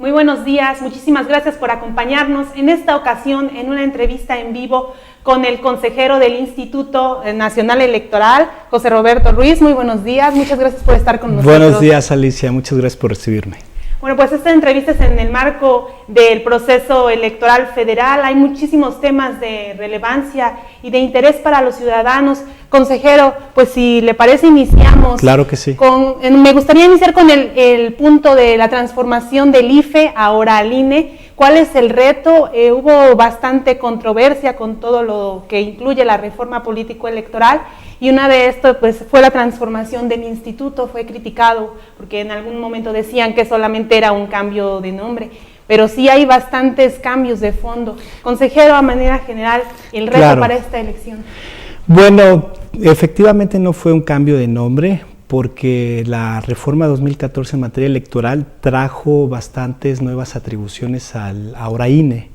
Muy buenos días, muchísimas gracias por acompañarnos en esta ocasión en una entrevista en vivo con el consejero del Instituto Nacional Electoral, José Roberto Ruiz. Muy buenos días, muchas gracias por estar con nosotros. Buenos días, Alicia, muchas gracias por recibirme. Bueno, pues esta entrevista es en el marco del proceso electoral federal. Hay muchísimos temas de relevancia y de interés para los ciudadanos. Consejero, pues si le parece iniciamos. Claro que sí. Me gustaría iniciar con el punto de la transformación del IFE ahora al INE. ¿Cuál es el reto? Hubo bastante controversia con todo lo que incluye la reforma político-electoral y una de estas pues, fue la transformación del instituto. Fue criticado porque en algún momento decían que solamente era un cambio de nombre, pero sí hay bastantes cambios de fondo. Consejero, a manera general, el reto para esta elección. Bueno, efectivamente no fue un cambio de nombre, porque la reforma 2014 en materia electoral trajo bastantes nuevas atribuciones al ahora INE.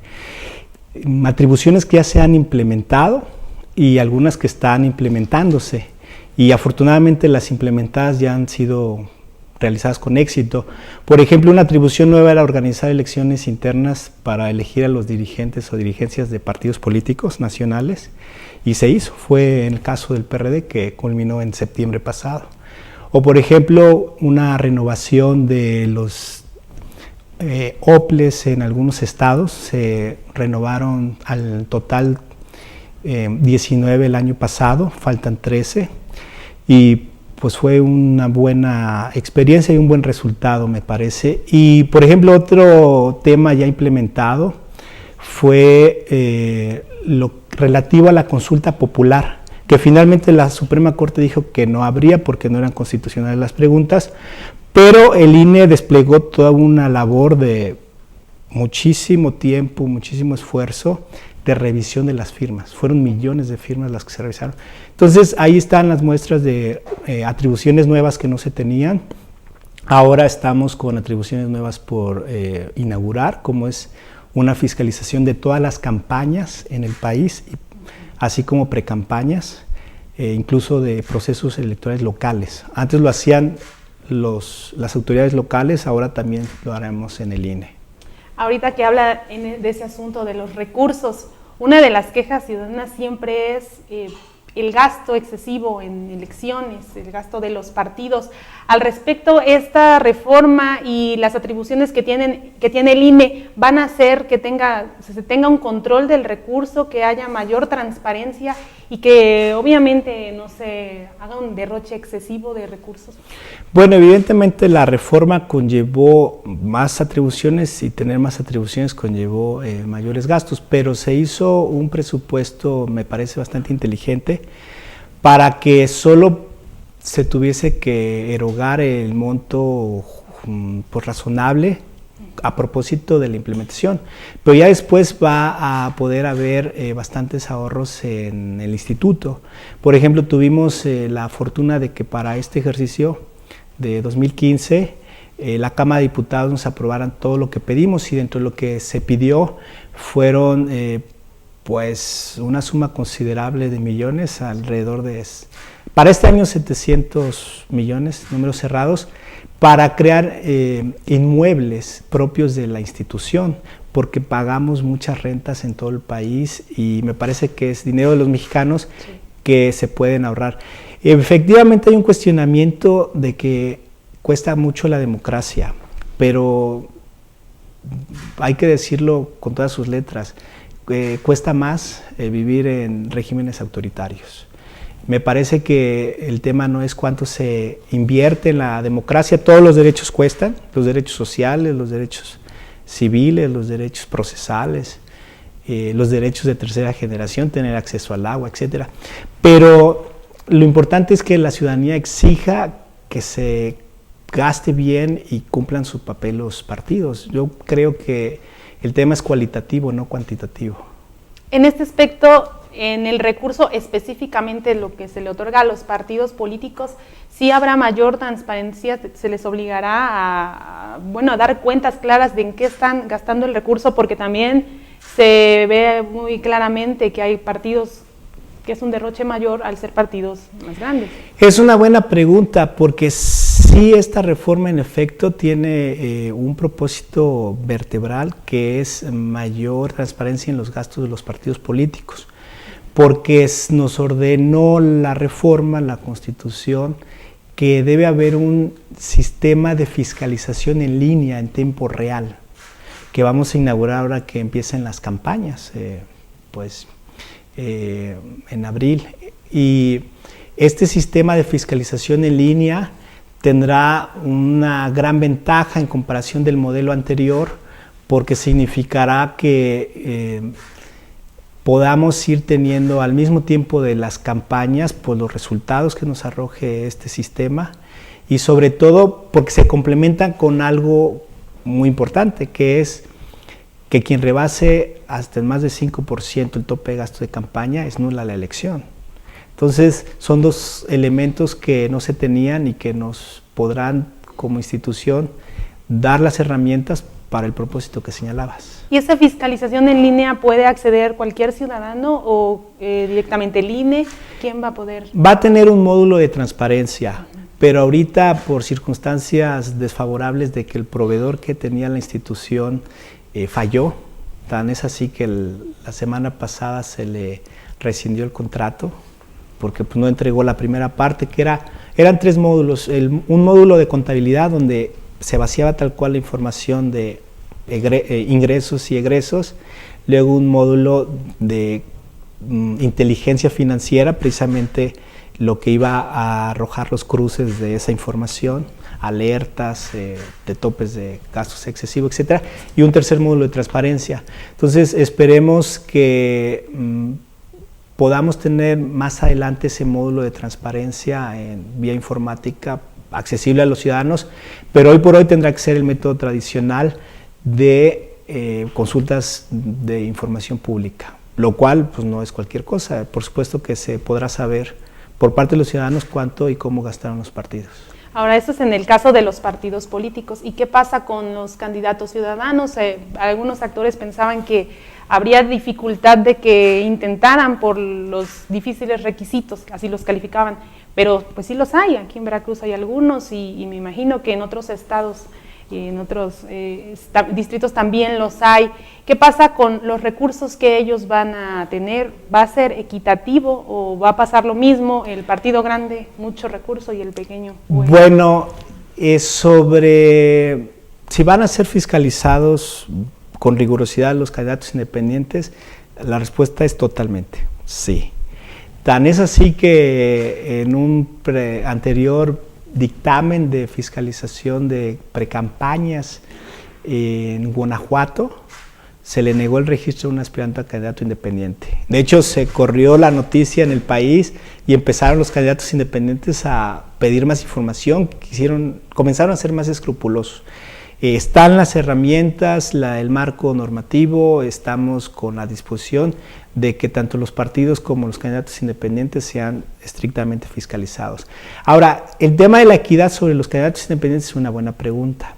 Atribuciones que ya se han implementado y algunas que están implementándose. Y afortunadamente las implementadas ya han sido realizadas con éxito. Por ejemplo, una atribución nueva era organizar elecciones internas para elegir a los dirigentes o dirigencias de partidos políticos nacionales, y se hizo. Fue en el caso del PRD, que culminó en septiembre pasado. O por ejemplo, una renovación de los OPLES en algunos estados. Se renovaron al total 19 el año pasado, faltan 13, y pues fue una buena experiencia y un buen resultado, me parece. Y por ejemplo, otro tema ya implementado fue lo relativo a la consulta popular, que finalmente la Suprema Corte dijo que no habría porque no eran constitucionales las preguntas, pero el INE desplegó toda una labor de muchísimo tiempo, muchísimo esfuerzo de revisión de las firmas. Fueron millones de firmas las que se revisaron. Entonces ahí están las muestras de atribuciones nuevas que no se tenían. Ahora estamos con atribuciones nuevas por inaugurar, como es una fiscalización de todas las campañas en el país, así como precampañas, incluso de procesos electorales locales. Antes lo hacían las autoridades locales, ahora también lo haremos en el INE. Ahorita que habla de ese asunto de los recursos, una de las quejas ciudadanas siempre es el gasto excesivo en elecciones, el gasto de los partidos. Al respecto, esta reforma y las atribuciones que tiene el INE van a hacer que se tenga un control del recurso, que haya mayor transparencia y que obviamente no se haga un derroche excesivo de recursos. Bueno, evidentemente la reforma conllevó más atribuciones y tener más atribuciones conllevó mayores gastos, pero se hizo un presupuesto, me parece bastante inteligente, para que solo se tuviese que erogar el monto pues, razonable a propósito de la implementación, pero ya después va a poder haber bastantes ahorros en el instituto. Por ejemplo, tuvimos la fortuna de que para este ejercicio de 2015 la Cámara de Diputados nos aprobaran todo lo que pedimos, y dentro de lo que se pidió fueron pues una suma considerable de millones, alrededor de, para este año 700 millones, números cerrados, para crear inmuebles propios de la institución, porque pagamos muchas rentas en todo el país y me parece que es dinero de los mexicanos que se pueden ahorrar. Efectivamente hay un cuestionamiento de que cuesta mucho la democracia, pero hay que decirlo con todas sus letras, cuesta más vivir en regímenes autoritarios. Me parece que el tema no es cuánto se invierte en la democracia, todos los derechos cuestan, los derechos sociales, los derechos civiles, los derechos procesales, los derechos de tercera generación, tener acceso al agua, etc. Pero lo importante es que la ciudadanía exija que se gaste bien y cumplan su papel los partidos. Yo creo que el tema es cualitativo, no cuantitativo. En este aspecto, en el recurso específicamente lo que se le otorga a los partidos políticos, sí habrá mayor transparencia, se les obligará a dar cuentas claras de en qué están gastando el recurso, porque también se ve muy claramente que hay partidos que es un derroche mayor al ser partidos más grandes. Es una buena pregunta, porque sí, esta reforma en efecto tiene un propósito vertebral, que es mayor transparencia en los gastos de los partidos políticos, porque nos ordenó la reforma, la Constitución, que debe haber un sistema de fiscalización en línea en tiempo real, que vamos a inaugurar ahora que empiecen las campañas, en abril. Y este sistema de fiscalización en línea tendrá una gran ventaja en comparación del modelo anterior, porque significará que podamos ir teniendo al mismo tiempo de las campañas pues los resultados que nos arroje este sistema, y sobre todo porque se complementan con algo muy importante, que es que quien rebase hasta el más de 5% el tope de gasto de campaña es nula la elección. Entonces son dos elementos que no se tenían y que nos podrán como institución dar las herramientas para el propósito que señalabas. ¿Y esa fiscalización en línea puede acceder cualquier ciudadano o directamente el INE? ¿Quién va a poder? Va a tener un módulo de transparencia, pero ahorita por circunstancias desfavorables de que el proveedor que tenía la institución falló, tan es así que la semana pasada se le rescindió el contrato, porque pues, no entregó la primera parte, que eran 3 módulos, un módulo de contabilidad donde se vaciaba tal cual la información de ingresos y egresos, luego un módulo de inteligencia financiera, precisamente lo que iba a arrojar los cruces de esa información, alertas de topes de gastos excesivos, etcétera, y un tercer módulo de transparencia. Entonces esperemos que podamos tener más adelante ese módulo de transparencia en vía informática accesible a los ciudadanos, pero hoy por hoy tendrá que ser el método tradicional de consultas de información pública, lo cual pues no es cualquier cosa. Por supuesto que se podrá saber por parte de los ciudadanos cuánto y cómo gastaron los partidos. Ahora, esto es en el caso de los partidos políticos. ¿Y qué pasa con los candidatos ciudadanos? Algunos actores pensaban que habría dificultad de que intentaran por los difíciles requisitos, así los calificaban, pero pues sí los hay. Aquí en Veracruz hay algunos y me imagino que en otros estados y en otros distritos también los hay. ¿Qué pasa con los recursos que ellos van a tener? ¿Va a ser equitativo o va a pasar lo mismo, el partido grande, mucho recurso, y el pequeño? Bueno, sobre si van a ser fiscalizados con rigurosidad los candidatos independientes, la respuesta es totalmente sí. Tan es así que en un anterior dictamen de fiscalización de precampañas en Guanajuato, se le negó el registro de un aspirante a candidato independiente. De hecho, se corrió la noticia en el país y empezaron los candidatos independientes a pedir más información, comenzaron a ser más escrupulosos. Están las herramientas, el marco normativo, estamos con la disposición de que tanto los partidos como los candidatos independientes sean estrictamente fiscalizados. Ahora, el tema de la equidad sobre los candidatos independientes es una buena pregunta.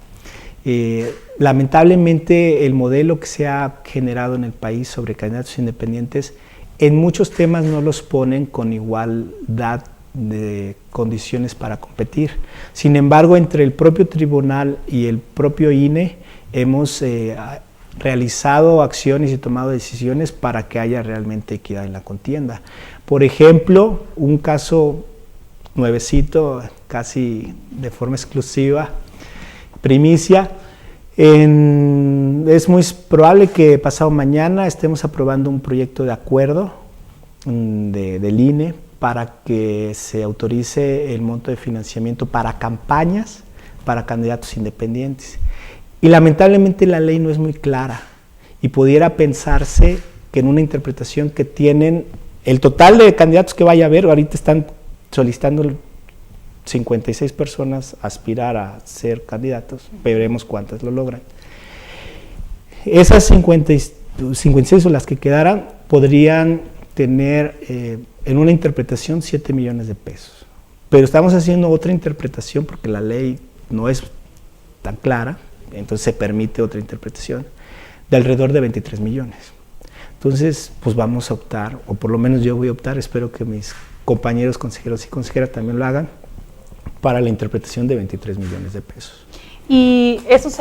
Lamentablemente, el modelo que se ha generado en el país sobre candidatos independientes, en muchos temas no los ponen con igualdad de condiciones para competir. Sin embargo, entre el propio tribunal y el propio INE hemos realizado acciones y tomado decisiones para que haya realmente equidad en la contienda. Por ejemplo, un caso nuevecito, casi de forma exclusiva, primicia, es muy probable que pasado mañana estemos aprobando un proyecto de acuerdo del INE para que se autorice el monto de financiamiento para campañas para candidatos independientes. Y lamentablemente la ley no es muy clara y pudiera pensarse que en una interpretación que tienen el total de candidatos que vaya a haber, ahorita están solicitando 56 personas aspirar a ser candidatos, veremos cuántas lo logran. Esas 56 o las que quedaran podrían tener en una interpretación 7 millones de pesos. Pero estamos haciendo otra interpretación porque la ley no es tan clara, entonces se permite otra interpretación de alrededor de 23 millones. Entonces, pues vamos a optar, o por lo menos yo voy a optar, espero que mis compañeros consejeros y consejeras también lo hagan, para la interpretación de 23 millones de pesos. Y esos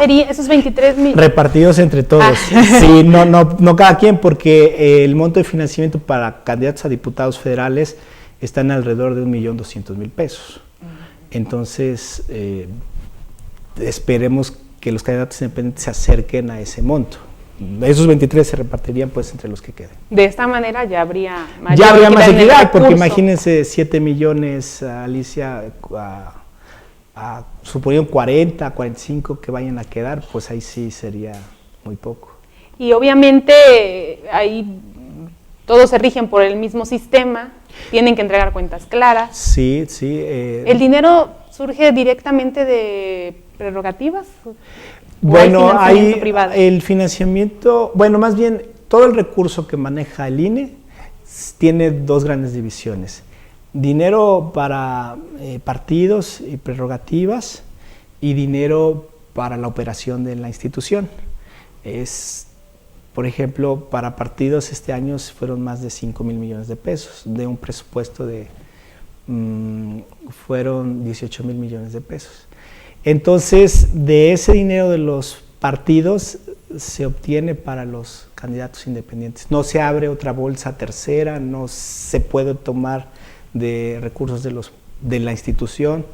23 millones... Repartidos entre todos. Sí, no cada quien, porque el monto de financiamiento para candidatos a diputados federales está en alrededor de 1.200.000 pesos. Entonces, esperemos que los candidatos independientes se acerquen a ese monto. Esos 23 se repartirían pues entre los que queden. De esta manera ya habría más equidad, porque imagínense 7 millones, Alicia, suponiendo 40, 45 que vayan a quedar, pues ahí sí sería muy poco. Y obviamente ahí todos se rigen por el mismo sistema, tienen que entregar cuentas claras. Sí. ¿El dinero surge directamente de prerrogativas? Bueno, hay el financiamiento, bueno, más bien todo el recurso que maneja el INE tiene dos grandes divisiones. Dinero para partidos y prerrogativas y dinero para la operación de la institución. Por ejemplo, para partidos este año fueron más de 5,000 millones de pesos, de un presupuesto de fueron 18,000 millones de pesos. Entonces, de ese dinero de los partidos se obtiene para los candidatos independientes. No se abre otra bolsa tercera, no se puede tomar de recursos de la institución,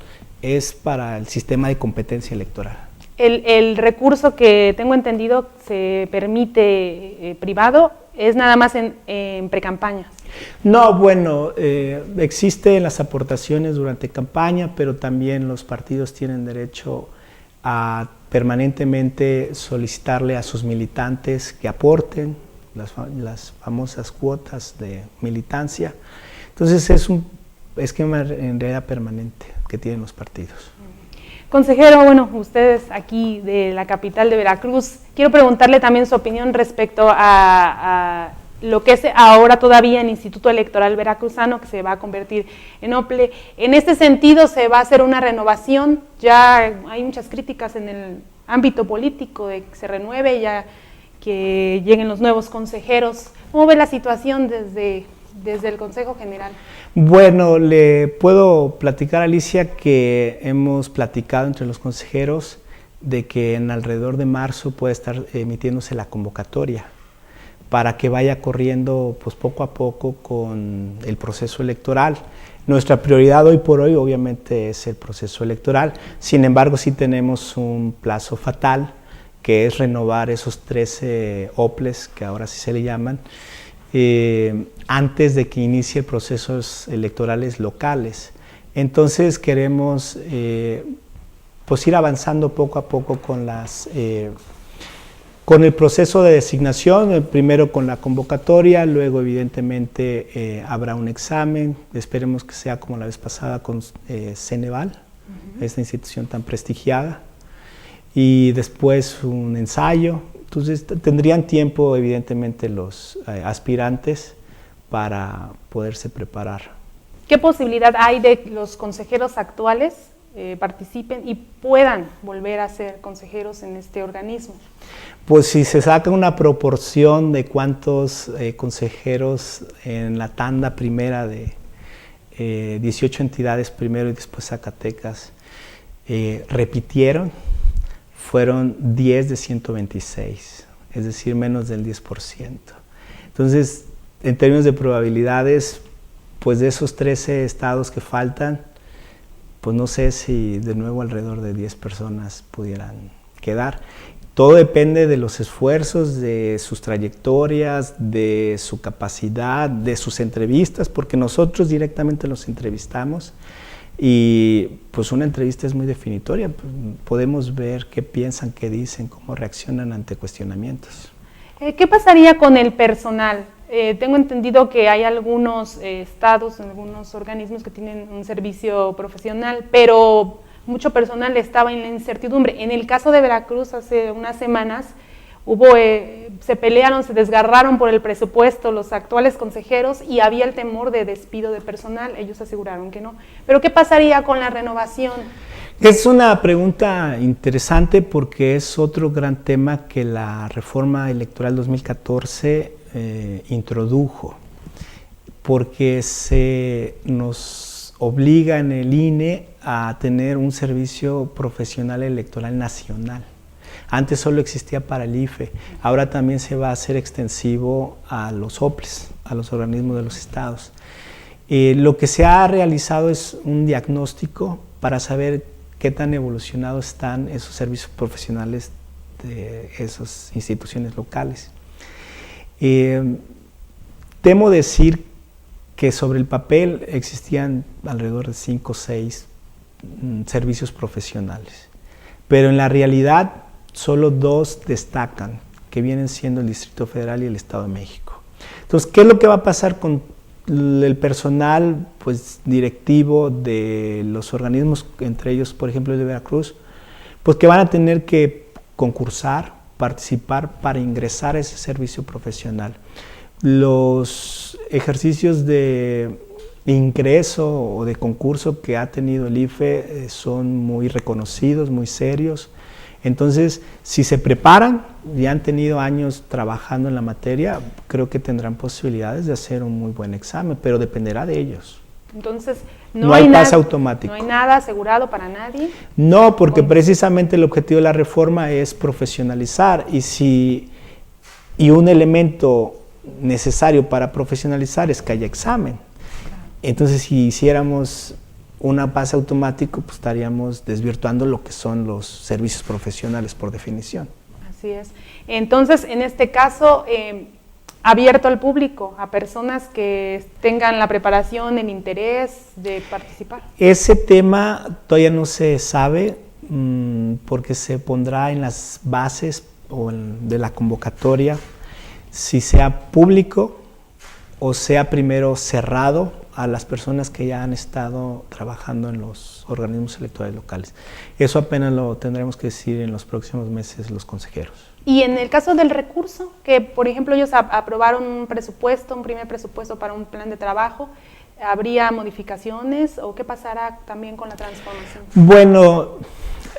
es para el sistema de competencia electoral. El recurso que tengo entendido se permite privado, es nada más en precampañas. No, bueno, existen las aportaciones durante campaña, pero también los partidos tienen derecho a permanentemente solicitarle a sus militantes que aporten las famosas cuotas de militancia. Entonces es un esquema en realidad permanente que tienen los partidos. Consejero, bueno, ustedes aquí de la capital de Veracruz, quiero preguntarle también su opinión respecto a lo que es ahora todavía el Instituto Electoral Veracruzano, que se va a convertir en OPLE. En este sentido, ¿se va a hacer una renovación? Ya hay muchas críticas en el ámbito político de que se renueve, ya que lleguen los nuevos consejeros. ¿Cómo ve la situación desde el Consejo General? Bueno, le puedo platicar, Alicia, que hemos platicado entre los consejeros de que en alrededor de marzo puede estar emitiéndose la convocatoria para que vaya corriendo pues poco a poco con el proceso electoral. Nuestra prioridad hoy por hoy obviamente es el proceso electoral, sin embargo sí tenemos un plazo fatal, que es renovar esos 13 OPLES, que ahora sí se le llaman, antes de que inicie procesos electorales locales. Entonces queremos pues ir avanzando poco a poco con el proceso de designación, primero con la convocatoria, luego evidentemente habrá un examen, esperemos que sea como la vez pasada con Ceneval, esta institución tan prestigiada, y después un ensayo. Entonces tendrían tiempo evidentemente los aspirantes para poderse preparar. ¿Qué posibilidad hay de que los consejeros actuales participen y puedan volver a ser consejeros en este organismo? Pues si se saca una proporción de cuántos consejeros en la tanda primera de 18 entidades primero y después Zacatecas repitieron, fueron 10 de 126, es decir, menos del 10%. Entonces, en términos de probabilidades, pues de esos 13 estados que faltan, pues no sé si de nuevo alrededor de 10 personas pudieran quedar. Todo depende de los esfuerzos, de sus trayectorias, de su capacidad, de sus entrevistas, porque nosotros directamente los entrevistamos y pues una entrevista es muy definitoria, podemos ver qué piensan, qué dicen, cómo reaccionan ante cuestionamientos. ¿Qué pasaría con el personal? Tengo entendido que hay algunos estados, algunos organismos que tienen un servicio profesional, pero mucho personal estaba en la incertidumbre. En el caso de Veracruz, hace unas semanas, se pelearon, se desgarraron por el presupuesto los actuales consejeros y había el temor de despido de personal. Ellos aseguraron que no. Pero ¿qué pasaría con la renovación? Es una pregunta interesante porque es otro gran tema que la reforma electoral 2014 introdujo, porque se nos obliga en el INE a tener un servicio profesional electoral nacional. Antes solo existía para el IFE, ahora también se va a hacer extensivo a los OPLES, a los organismos de los estados. Lo que se ha realizado es un diagnóstico para saber qué tan evolucionados están esos servicios profesionales de esas instituciones locales. Temo decir que sobre el papel existían alrededor de 5 o 6 servicios profesionales, pero en la realidad solo 2 destacan, que vienen siendo el Distrito Federal y el Estado de México. Entonces, ¿qué es lo que va a pasar con el personal pues, directivo de los organismos, entre ellos, por ejemplo, el de Veracruz? Pues que van a tener que concursar, participar para ingresar a ese servicio profesional. Los ejercicios de ingreso o de concurso que ha tenido el IFE son muy reconocidos, muy serios. Entonces, si se preparan y han tenido años trabajando en la materia, creo que tendrán posibilidades de hacer un muy buen examen, pero dependerá de ellos. Entonces, no hay pase automático. ¿No hay nada asegurado para nadie? No, porque precisamente el objetivo de la reforma es profesionalizar y un elemento necesario para profesionalizar es que haya examen. Entonces, si hiciéramos una pase automático, pues estaríamos desvirtuando lo que son los servicios profesionales por definición. Así es. Entonces, en este caso, abierto al público, a personas que tengan la preparación, el interés de participar. Ese tema todavía no se sabe porque se pondrá en las bases de la convocatoria, si sea público o sea primero cerrado a las personas que ya han estado trabajando en los organismos electorales locales. Eso apenas lo tendremos que decir en los próximos meses los consejeros. Y en el caso del recurso, que por ejemplo ellos aprobaron un presupuesto, un primer presupuesto para un plan de trabajo, ¿habría modificaciones o qué pasará también con la transformación? Bueno,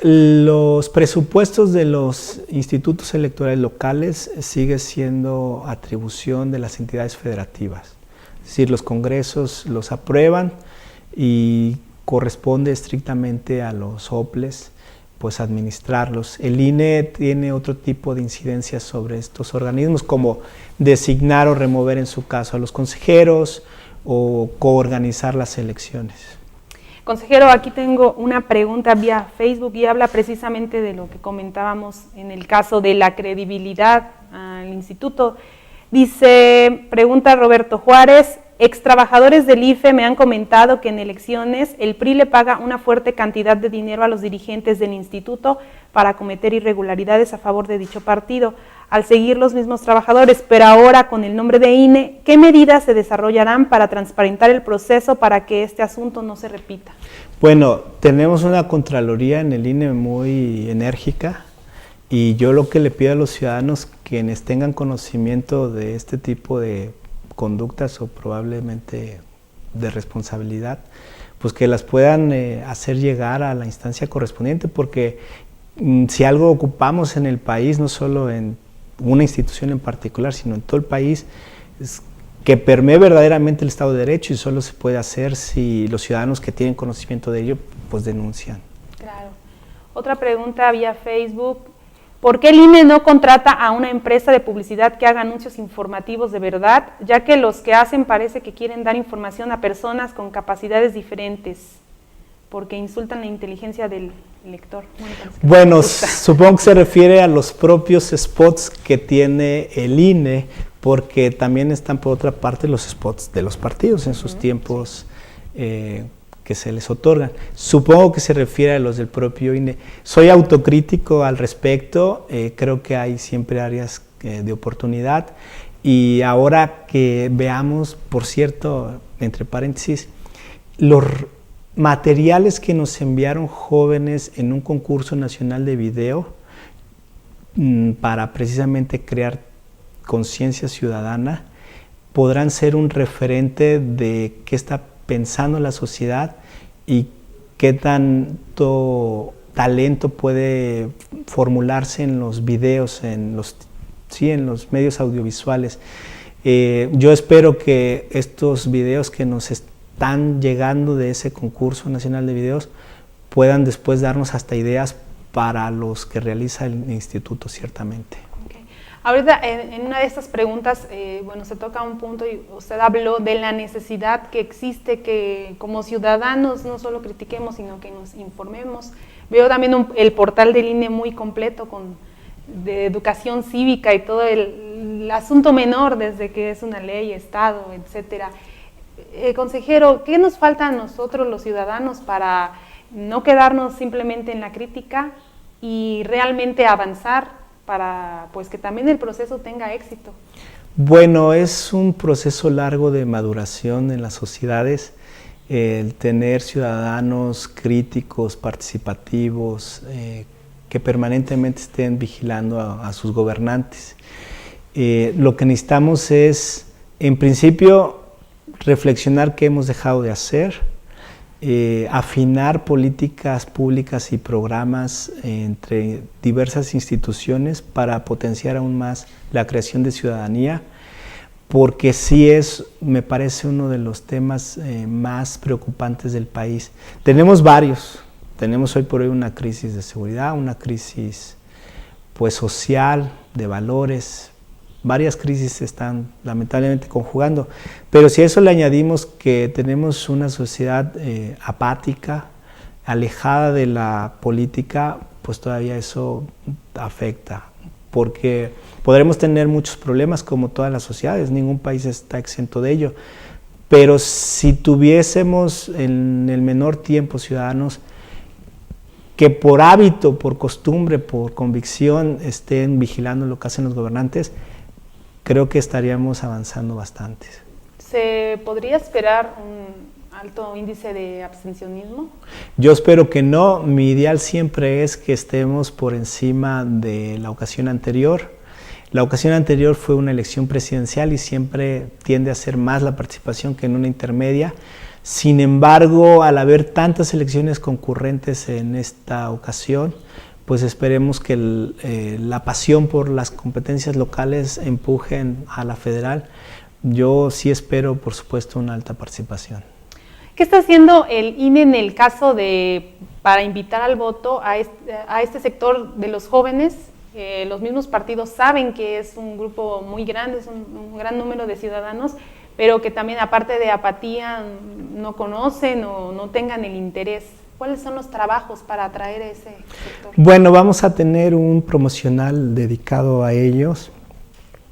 los presupuestos de los institutos electorales locales sigue siendo atribución de las entidades federativas. Es decir, los congresos los aprueban y corresponde estrictamente a los OPLES pues administrarlos. El INE tiene otro tipo de incidencias sobre estos organismos, como designar o remover en su caso a los consejeros o coorganizar las elecciones. Consejero, aquí tengo una pregunta vía Facebook y habla precisamente de lo que comentábamos en el caso de la credibilidad al instituto. Dice, pregunta Roberto Juárez, extrabajadores del IFE me han comentado que en elecciones el PRI le paga una fuerte cantidad de dinero a los dirigentes del instituto para cometer irregularidades a favor de dicho partido, al seguir los mismos trabajadores, pero ahora con el nombre de INE, ¿qué medidas se desarrollarán para transparentar el proceso para que este asunto no se repita? Bueno, tenemos una Contraloría en el INE muy enérgica y yo lo que le pido a los ciudadanos quienes tengan conocimiento de este tipo de conductas o probablemente de responsabilidad, pues que las puedan hacer llegar a la instancia correspondiente, porque si algo ocupamos en el país, no solo en una institución en particular, sino en todo el país, es que permee verdaderamente el Estado de Derecho y solo se puede hacer si los ciudadanos que tienen conocimiento de ello, pues denuncian. Claro. Otra pregunta vía Facebook. ¿Por qué el INE no contrata a una empresa de publicidad que haga anuncios informativos de verdad, ya que los que hacen parece que quieren dar información a personas con capacidades diferentes, porque insultan la inteligencia del lector? Bueno, supongo que se refiere a los propios spots que tiene el INE, porque también están por otra parte los spots de los partidos en sus tiempos que se les otorgan. Supongo que se refiere a los del propio INE. Soy autocrítico al respecto, creo que hay siempre áreas de oportunidad y ahora que veamos, por cierto, entre paréntesis, los materiales que nos enviaron jóvenes en un concurso nacional de video para precisamente crear conciencia ciudadana, podrán ser un referente de qué está pensando la sociedad y qué tanto talento puede formularse en los videos, en los medios audiovisuales. Yo espero que estos videos que nos están llegando de ese concurso nacional de videos puedan después darnos hasta ideas para los que realiza el instituto, ciertamente. Okay. Ahorita, en una de estas preguntas, bueno, se toca un punto y usted habló de la necesidad que existe que como ciudadanos no solo critiquemos, sino que nos informemos. Veo también el portal del INE muy completo de educación cívica y todo el asunto menor desde que es una ley, Estado, etcétera. Consejero, ¿qué nos falta a nosotros los ciudadanos para no quedarnos simplemente en la crítica y realmente avanzar para pues que también el proceso tenga éxito? Bueno, es un proceso largo de maduración en las sociedades, el tener ciudadanos críticos, participativos, que permanentemente estén vigilando a sus gobernantes. Lo que necesitamos es, en principio, reflexionar qué hemos dejado de hacer, afinar políticas públicas y programas entre diversas instituciones para potenciar aún más la creación de ciudadanía, porque sí es, me parece, uno de los temas más preocupantes del país. Tenemos varios, tenemos hoy por hoy una crisis de seguridad, una crisis pues social, de valores. Varias crisis se están lamentablemente conjugando, pero si a eso le añadimos que tenemos una sociedad apática, alejada de la política, pues todavía eso afecta, porque podremos tener muchos problemas como todas las sociedades, ningún país está exento de ello, pero si tuviésemos en el menor tiempo ciudadanos que por hábito, por costumbre, por convicción estén vigilando lo que hacen los gobernantes, creo que estaríamos avanzando bastante. ¿Se podría esperar un alto índice de abstencionismo? Yo espero que no. Mi ideal siempre es que estemos por encima de la ocasión anterior. La ocasión anterior fue una elección presidencial y siempre tiende a ser más la participación que en una intermedia. Sin embargo, al haber tantas elecciones concurrentes en esta ocasión, pues esperemos que la pasión por las competencias locales empujen a la federal. Yo sí espero, por supuesto, una alta participación. ¿Qué está haciendo el INE en el caso para invitar al voto a este sector de los jóvenes? Los mismos partidos saben que es un grupo muy grande, es un gran número de ciudadanos, pero que también, aparte de apatía, no conocen o no tengan el interés. ¿Cuáles son los trabajos para atraer a ese sector? Bueno, vamos a tener un promocional dedicado a ellos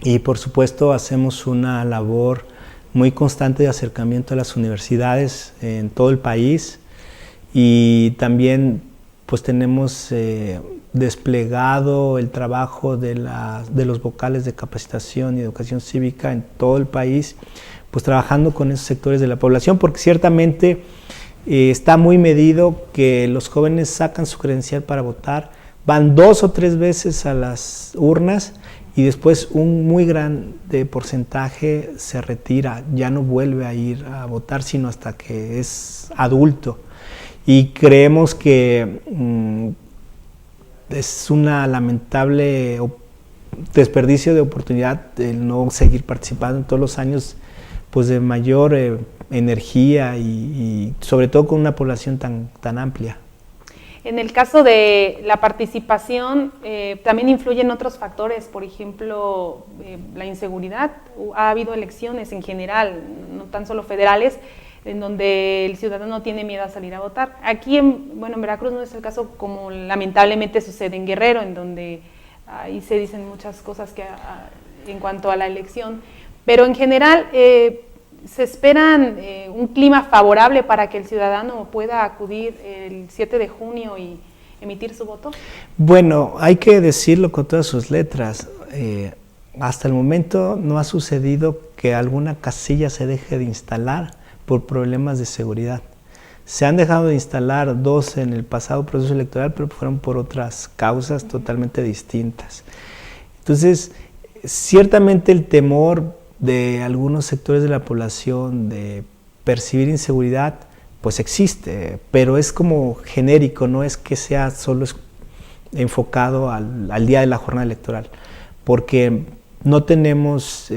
y por supuesto hacemos una labor muy constante de acercamiento a las universidades en todo el país y también pues tenemos desplegado el trabajo de los vocales de capacitación y educación cívica en todo el país, pues trabajando con esos sectores de la población, porque ciertamente está muy medido que los jóvenes sacan su credencial para votar, van 2 o 3 veces a las urnas y después un muy grande porcentaje se retira, ya no vuelve a ir a votar sino hasta que es adulto. Y creemos que es una lamentable desperdicio de oportunidad el no seguir participando en todos los años pues de mayor energía y sobre todo con una población tan amplia. En el caso de la participación, también influyen otros factores, por ejemplo, la inseguridad. Ha habido elecciones en general, no tan solo federales, en donde el ciudadano tiene miedo a salir a votar. Aquí, en Veracruz no es el caso como lamentablemente sucede en Guerrero, en donde ahí se dicen muchas cosas en cuanto a la elección, pero en general se esperan un clima favorable para que el ciudadano pueda acudir el 7 de junio y emitir su voto. Bueno, hay que decirlo con todas sus letras. Hasta el momento no ha sucedido que alguna casilla se deje de instalar por problemas de seguridad. Se han dejado de instalar 2 en el pasado proceso electoral, pero fueron por otras causas totalmente distintas. Entonces, ciertamente el temor de algunos sectores de la población de percibir inseguridad, pues existe, pero es como genérico, no es que sea solo enfocado al día de la jornada electoral, porque no tenemos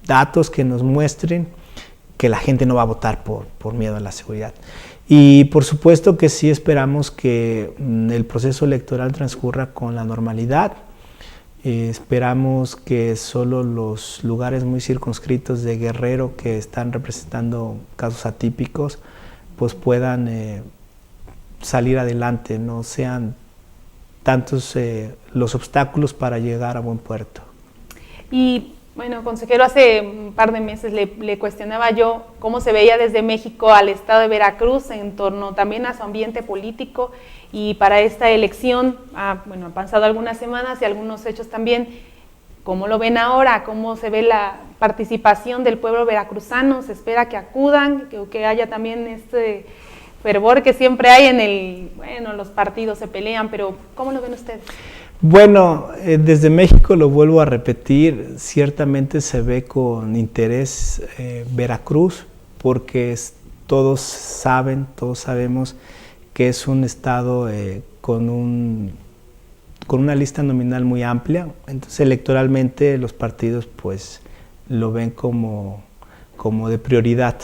datos que nos muestren que la gente no va a votar por miedo a la seguridad. Y por supuesto que sí esperamos que el proceso electoral transcurra con la normalidad. Esperamos que solo los lugares muy circunscritos de Guerrero que están representando casos atípicos pues puedan salir adelante, no sean tantos los obstáculos para llegar a buen puerto. Y bueno, consejero, hace un par de meses le cuestionaba yo cómo se veía desde México al estado de Veracruz en torno también a su ambiente político, y para esta elección, bueno, han pasado algunas semanas y algunos hechos también. ¿Cómo lo ven ahora? ¿Cómo se ve la participación del pueblo veracruzano? ¿Se espera que acudan, que haya también este fervor que siempre hay bueno, los partidos se pelean, pero ¿cómo lo ven ustedes? Bueno, desde México, lo vuelvo a repetir, ciertamente se ve con interés Veracruz, porque todos sabemos que es un estado con una lista nominal muy amplia. Entonces electoralmente los partidos pues lo ven como de prioridad.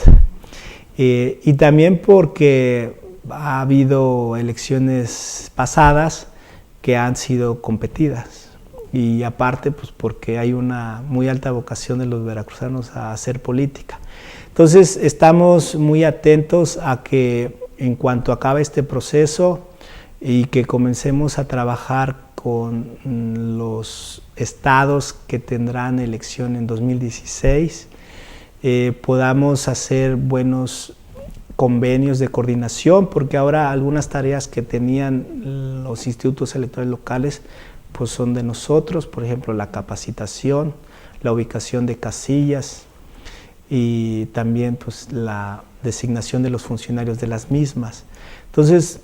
Y también porque ha habido elecciones pasadas que han sido competidas, y aparte pues porque hay una muy alta vocación de los veracruzanos a hacer política. Entonces estamos muy atentos a que en cuanto acabe este proceso y que comencemos a trabajar con los estados que tendrán elección en 2016, podamos hacer buenos convenios de coordinación, porque ahora algunas tareas que tenían los institutos electorales locales pues son de nosotros, por ejemplo la capacitación, la ubicación de casillas y también pues la designación de los funcionarios de las mismas. Entonces,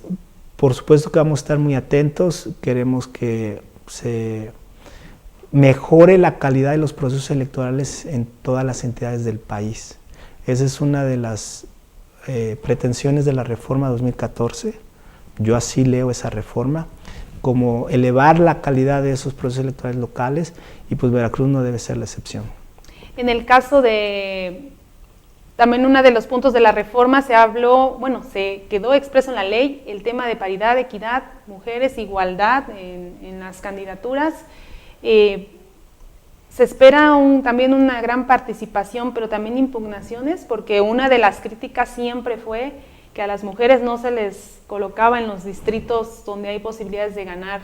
por supuesto que vamos a estar muy atentos, queremos que se mejore la calidad de los procesos electorales en todas las entidades del país. Esa es una de las pretensiones de la reforma 2014, yo así leo esa reforma, como elevar la calidad de esos procesos electorales locales, y pues Veracruz no debe ser la excepción. En el caso de, también uno de los puntos de la reforma se habló, bueno, se quedó expreso en la ley el tema de paridad, equidad, mujeres, igualdad en las candidaturas. Se espera también una gran participación, pero también impugnaciones, porque una de las críticas siempre fue que a las mujeres no se les colocaba en los distritos donde hay posibilidades de ganar.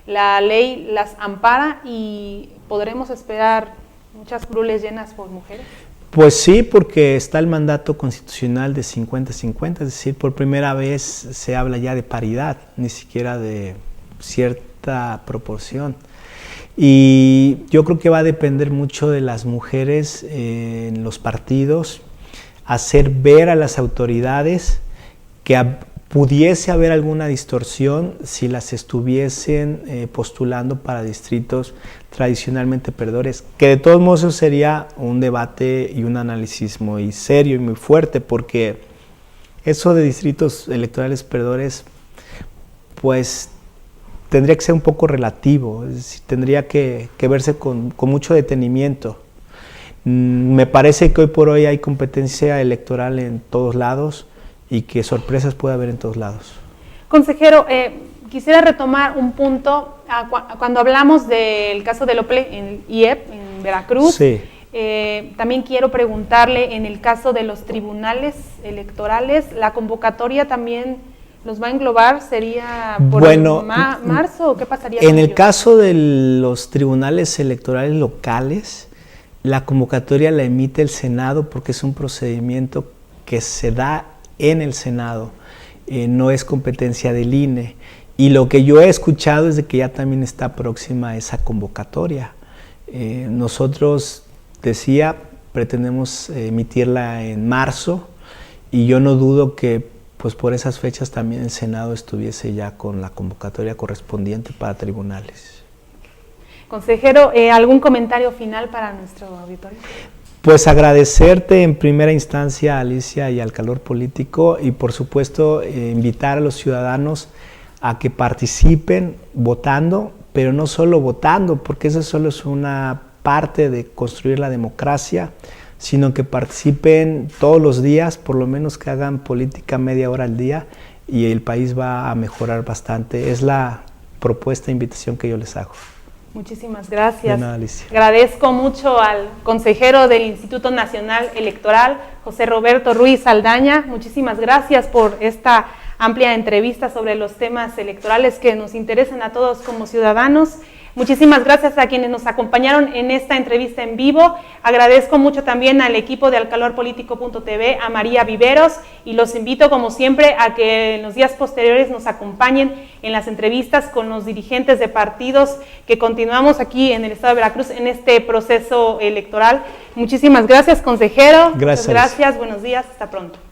La ley las ampara y podremos esperar muchas curules llenas por mujeres. Pues sí, porque está el mandato constitucional de 50-50, es decir, por primera vez se habla ya de paridad, ni siquiera de cierta proporción. Y yo creo que va a depender mucho de las mujeres en los partidos, hacer ver a las autoridades que pudiese haber alguna distorsión si las estuviesen postulando para distritos tradicionalmente perdedores, que de todos modos eso sería un debate y un análisis muy serio y muy fuerte, porque eso de distritos electorales perdedores pues tendría que ser un poco relativo, es decir, tendría que verse con mucho detenimiento. Me parece que hoy por hoy hay competencia electoral en todos lados y que sorpresas puede haber en todos lados. Consejero, quisiera retomar un punto, cuando hablamos del caso del OPLE en IEP, en Veracruz, sí. También quiero preguntarle, en el caso de los tribunales electorales, ¿la convocatoria también los va a englobar? ¿Sería por marzo o qué pasaría con En el ellos? caso de los tribunales electorales locales, la convocatoria la emite el Senado porque es un procedimiento que se da en el Senado, no es competencia del INE. Y lo que yo he escuchado es de que ya también está próxima esa convocatoria. Nosotros, decía, pretendemos emitirla en marzo, y yo no dudo que pues por esas fechas también el Senado estuviese ya con la convocatoria correspondiente para tribunales. Consejero, ¿algún comentario final para nuestro auditorio? Pues agradecerte en primera instancia, Alicia, y al Calor Político, y por supuesto invitar a los ciudadanos a que participen votando, pero no solo votando, porque eso solo es una parte de construir la democracia, sino que participen todos los días, por lo menos que hagan política media hora al día y el país va a mejorar bastante. Es la propuesta e invitación que yo les hago. Muchísimas gracias. De nada, Alicia. Agradezco mucho al consejero del Instituto Nacional Electoral, José Roberto Ruiz Saldaña. Muchísimas gracias por esta amplia entrevista sobre los temas electorales que nos interesan a todos como ciudadanos. Muchísimas gracias a quienes nos acompañaron en esta entrevista en vivo. Agradezco mucho también al equipo de alcalorpolitico.tv, a María Viveros, y los invito como siempre a que en los días posteriores nos acompañen en las entrevistas con los dirigentes de partidos que continuamos aquí en el estado de Veracruz en este proceso electoral. Muchísimas gracias, consejero. Gracias. Muchas gracias, buenos días, hasta pronto.